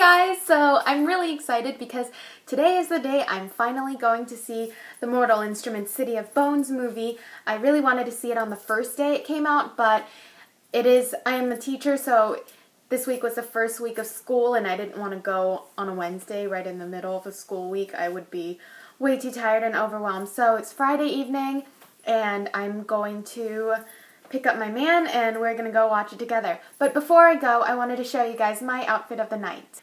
guys! So I'm really excited because today is the day I'm finally going to see the Mortal Instruments City of Bones movie. I really wanted to see it on the first day it came out, but I am a teacher, so this week was the first week of school and I didn't want to go on a Wednesday right in the middle of the school week. I would be way too tired and overwhelmed. So it's Friday evening and I'm going to pick up my man and we're going to go watch it together. But before I go, I wanted to show you guys my outfit of the night.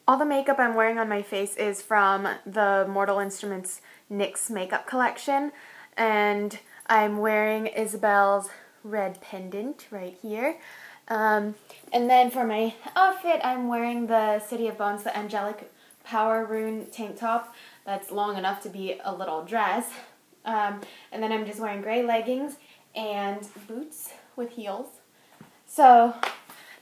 All the makeup I'm wearing on my face is from the Mortal Instruments NYX makeup collection, and I'm wearing Isabel's red pendant right here. And then for my outfit, I'm wearing the City of Bones, the Angelic Power Rune tank top that's long enough to be a little dress. And then I'm just wearing gray leggings and boots with heels. So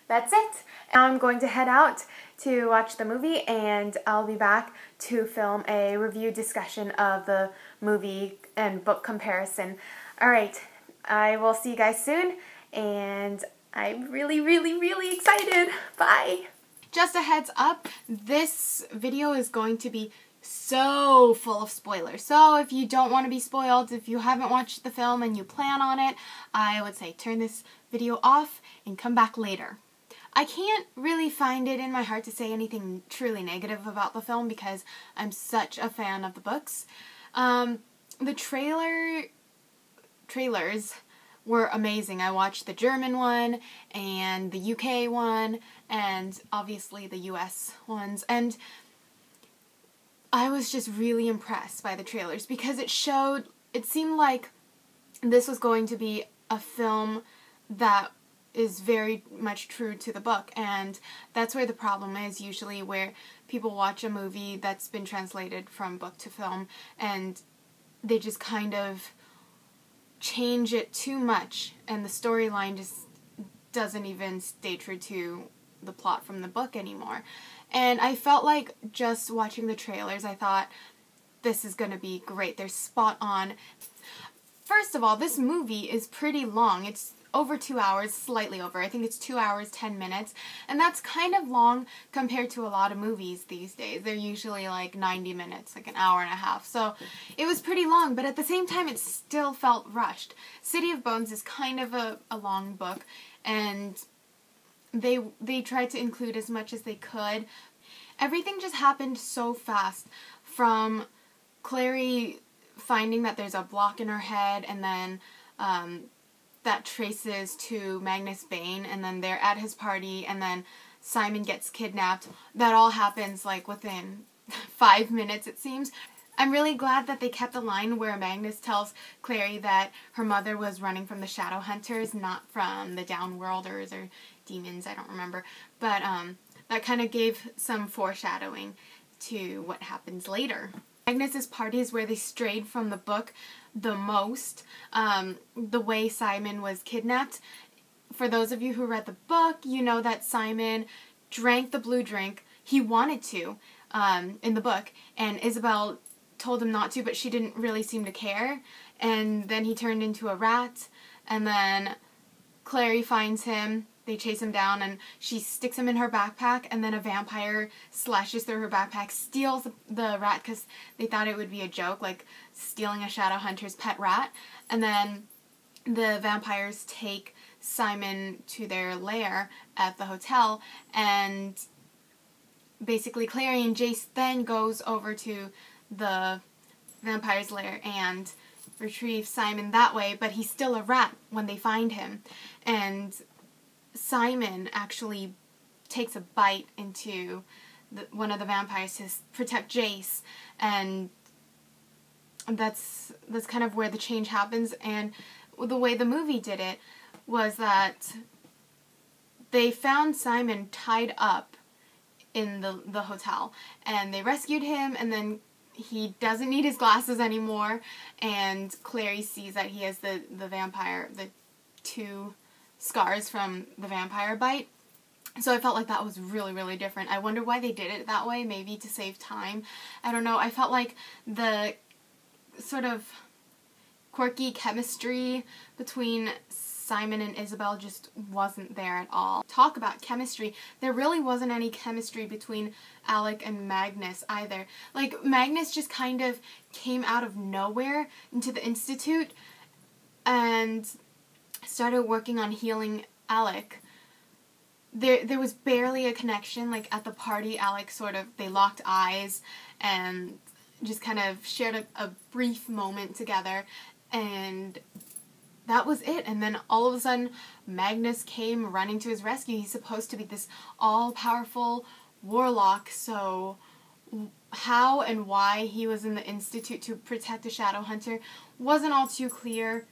that's it. Now I'm going to head out to watch the movie and I'll be back to film a review discussion of the movie and book comparison. Alright, I will see you guys soon and I'm really excited. Bye! Just a heads up, this video is going to be so full of spoilers. So if you don't want to be spoiled, if you haven't watched the film and you plan on it, I would say turn this video off and come back later. I can't really find it in my heart to say anything truly negative about the film because I'm such a fan of the books. The trailers were amazing. I watched the German one and the UK one and obviously the US ones, and I was just really impressed by the trailers because it seemed like this was going to be a film that is very much true to the book, and that's where the problem is usually, where people watch a movie that's been translated from book to film and they just kind of change it too much and the storyline just doesn't even stay true to the plot from the book anymore. And I felt like just watching the trailers, I thought, this is going to be great. They're spot on. First of all, this movie is pretty long. It's over 2 hours, slightly over. I think it's 2 hours, 10 minutes. And that's kind of long compared to a lot of movies these days. They're usually like 90 minutes, like an hour and a half. So it was pretty long, but at the same time, it still felt rushed. City of Bones is kind of a long book, and they tried to include as much as they could. Everything just happened so fast, from Clary finding that there's a block in her head, and then that traces to Magnus Bane, and then they're at his party, and then Simon gets kidnapped. That all happens like within 5 minutes, it seems. I'm really glad that they kept the line where Magnus tells Clary that her mother was running from the Shadow Hunters, not from the Downworlders or demons, I don't remember. But that kind of gave some foreshadowing to what happens later. Magnus's party is where they strayed from the book the most. The way Simon was kidnapped. For those of you who read the book, you know that Simon drank the blue drink. He wanted to in the book, and Isabel told him not to, but she didn't really seem to care. And then he turned into a rat, and then Clary finds him. They chase him down, and she sticks him in her backpack, and then a vampire slashes through her backpack, steals the rat because they thought it would be a joke, like stealing a shadow hunter's pet rat. And then the vampires take Simon to their lair at the hotel, and basically Clary and Jace then goes over to the vampire's lair and retrieve Simon that way, but he's still a rat when they find him. And Simon actually takes a bite into one of the vampires to protect Jace, and that's kind of where the change happens. And the way the movie did it was that they found Simon tied up in the hotel, and they rescued him, and then he doesn't need his glasses anymore, and Clary sees that he has the vampire, the 2 scars from the vampire bite. So I felt like that was really different. I wonder why they did it that way, maybe to save time. I don't know. I felt like the sort of quirky chemistry between Simon and Isabel just wasn't there at all. Talk about chemistry. There really wasn't any chemistry between Alec and Magnus either. Like, Magnus just kind of came out of nowhere into the Institute and started working on healing Alec. There was barely a connection. Like, at the party, Alec they locked eyes and just kind of shared a brief moment together, and that was it. And then all of a sudden, Magnus came running to his rescue. He's supposed to be this all-powerful warlock, so how and why he was in the Institute to protect a Shadowhunter wasn't all too clear,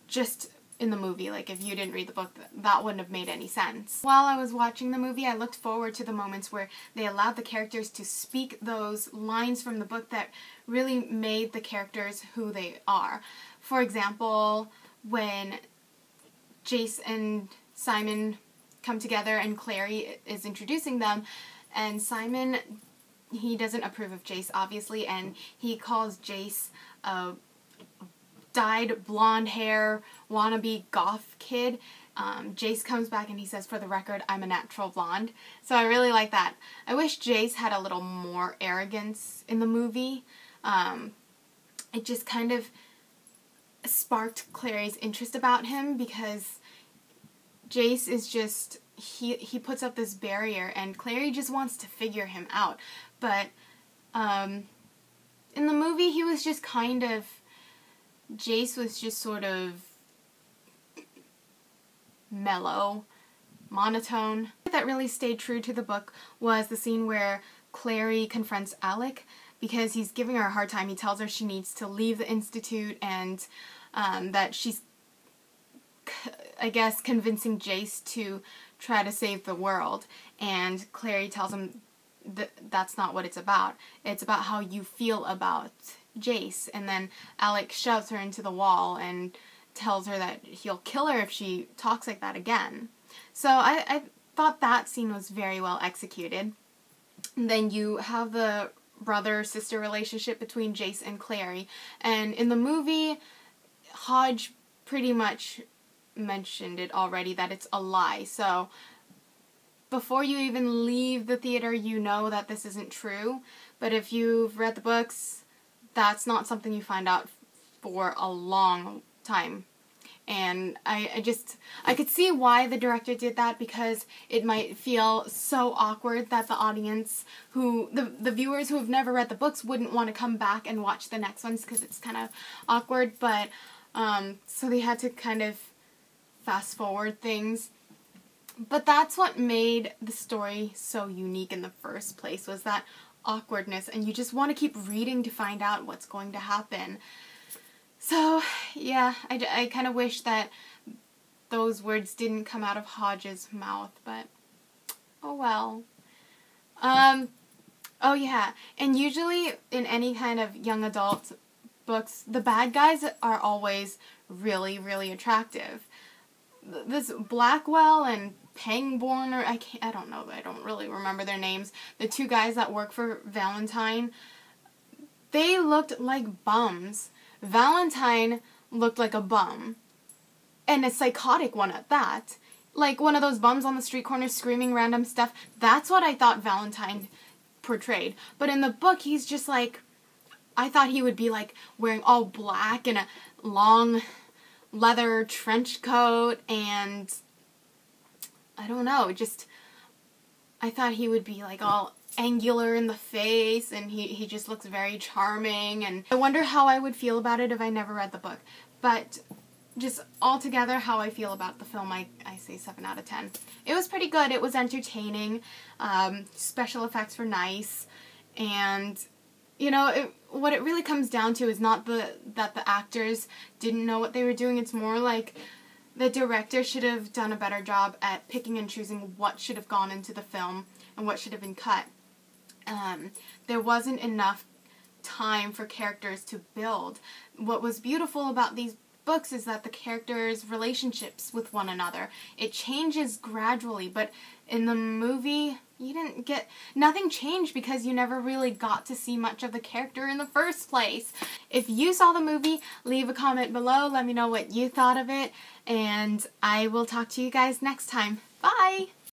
just in the movie. Like, if you didn't read the book, that wouldn't have made any sense. While I was watching the movie, I looked forward to the moments where they allowed the characters to speak those lines from the book that really made the characters who they are. For example, when Jace and Simon come together and Clary is introducing them, and Simon, he doesn't approve of Jace, obviously, and he calls Jace a dyed blonde hair wannabe goth kid. Jace comes back and he says, "For the record, I'm a natural blonde." So I really like that. I wish Jace had a little more arrogance in the movie. It just kind of sparked Clary's interest about him, because Jace is just, he puts up this barrier and Clary just wants to figure him out. But in the movie, he was just kind of, Jace was just sort of mellow, monotone. That really stayed true to the book was the scene where Clary confronts Alec because he's giving her a hard time. He tells her she needs to leave the Institute, and that she's, I guess, convincing Jace to try to save the world. And Clary tells him that that's not what it's about. It's about how you feel about Jace. And then Alec shoves her into the wall and tells her that he'll kill her if she talks like that again. So I thought that scene was very well executed. And then you have the brother-sister relationship between Jace and Clary. And in the movie, Hodge pretty much mentioned it already, that it's a lie. So before you even leave the theater, you know that this isn't true. But if you've read the books, that's not something you find out for a long time. And I could see why the director did that, because it might feel so awkward that the audience, the viewers who have never read the books, wouldn't want to come back and watch the next ones because it's kind of awkward. But so they had to kind of fast forward things. But that's what made the story so unique in the first place, was that awkwardness, and you just want to keep reading to find out what's going to happen. So, yeah, I kind of wish that those words didn't come out of Hodge's mouth, but oh well. Oh yeah, and usually in any kind of young adult books, the bad guys are always really, really attractive. This Blackwell and Pangborn, or I don't know, I don't really remember their names. The two guys that work for Valentine, they looked like bums. Valentine looked like a bum, and a psychotic one at that. Like one of those bums on the street corner screaming random stuff. That's what I thought Valentine portrayed. But in the book, he's just like, I thought he would be like wearing all black and a long leather trench coat, and I don't know, just, I thought he would be like all angular in the face, and he just looks very charming, and I wonder how I would feel about it if I never read the book. But just altogether, how I feel about the film, I say 7 out of 10. It was pretty good. It was entertaining. Special effects were nice, and you know, what it really comes down to is not that the actors didn't know what they were doing. It's more like the director should have done a better job at picking and choosing what should have gone into the film and what should have been cut. There wasn't enough time for characters to build. What was beautiful about these books is that the characters' relationships with one another. It changes gradually, but in the movie, you didn't get... Nothing changed because you never really got to see much of the character in the first place. If you saw the movie, leave a comment below. Let me know what you thought of it, and I will talk to you guys next time. Bye!